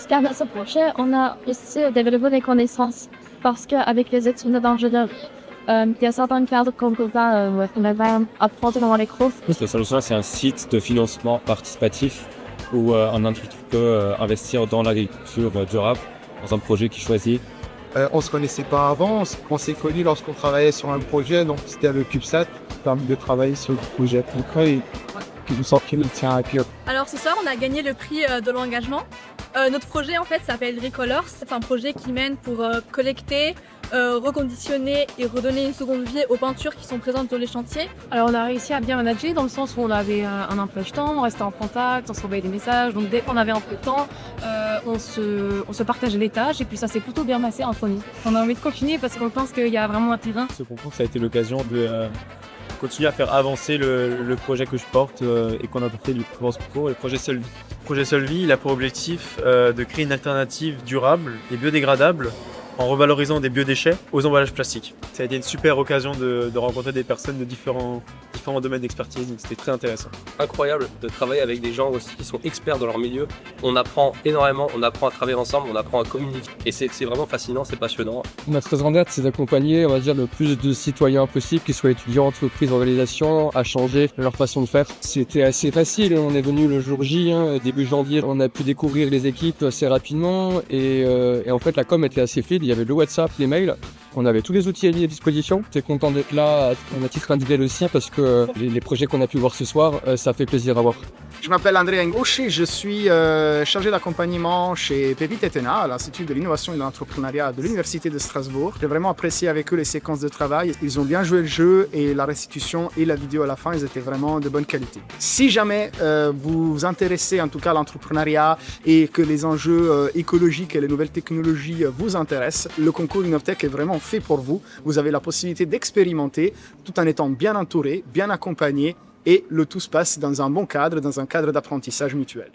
Parce qu'avec ce projet, on a aussi développé des connaissances. Parce qu'avec les études d'ingénierie, il y a certains cadres qu'on va apprendre dans les cours. La solution, c'est un site de financement participatif où un individu peut investir dans l'agriculture durable, dans un projet qu'il choisit. On se connaissait pas avant, on s'est connus lorsqu'on travaillait sur un projet, donc c'était avec CubeSat, qui permet de travailler sur le projet concret et qui nous tient à cœur. Alors ce soir, on a gagné le prix de l'engagement. Notre projet en fait s'appelle Recolors. C'est un projet qui mène pour collecter, reconditionner et redonner une seconde vie aux peintures qui sont présentes sur les chantiers. Alors on a réussi à bien manager dans le sens où on avait un emploi du temps, on restait en contact, on se envoyait des messages. Donc dès qu'on avait un peu de temps, on se partageait les tâches et puis ça s'est plutôt bien passé entre nous. On a envie de continuer parce qu'on pense qu'il y a vraiment un terrain. Ce concours, ça a été l'occasion de continuer à faire avancer le projet que je porte et qu'on a porté durant ce concours, le projet Solvy. Le projet Solvy, il a pour objectif de créer une alternative durable et biodégradable en revalorisant des biodéchets aux emballages plastiques. Ça a été une super occasion de rencontrer des personnes de différents domaines d'expertise, donc c'était très intéressant. Incroyable de travailler avec des gens aussi qui sont experts dans leur milieu. On apprend énormément, on apprend à travailler ensemble, on apprend à communiquer. Et c'est vraiment fascinant, c'est passionnant. Notre raison d'être, c'est d'accompagner, on va dire, le plus de citoyens possible, qu'ils soient étudiants, entreprises, organisations, à changer leur façon de faire. C'était assez facile, on est venu le jour J, début janvier, on a pu découvrir les équipes assez rapidement et en fait la com était assez fluide. Il y avait le WhatsApp, les mails, on avait tous les outils mis à disposition. J'étais content d'être là à titre individuel aussi parce que les projets qu'on a pu voir ce soir, ça fait plaisir à voir. Je m'appelle André Engouche et je suis chargé d'accompagnement chez Pépite Etena, à l'Institut de l'innovation et de l'entrepreneuriat de l'Université de Strasbourg. J'ai vraiment apprécié avec eux les séquences de travail. Ils ont bien joué le jeu et la restitution et la vidéo à la fin, ils étaient vraiment de bonne qualité. Si jamais vous vous intéressez en tout cas à l'entrepreneuriat et que les enjeux écologiques et les nouvelles technologies vous intéressent, le concours Innovtech est vraiment fait pour vous. Vous avez la possibilité d'expérimenter tout en étant bien entouré, bien accompagné et le tout se passe dans un bon cadre, dans un cadre d'apprentissage mutuel.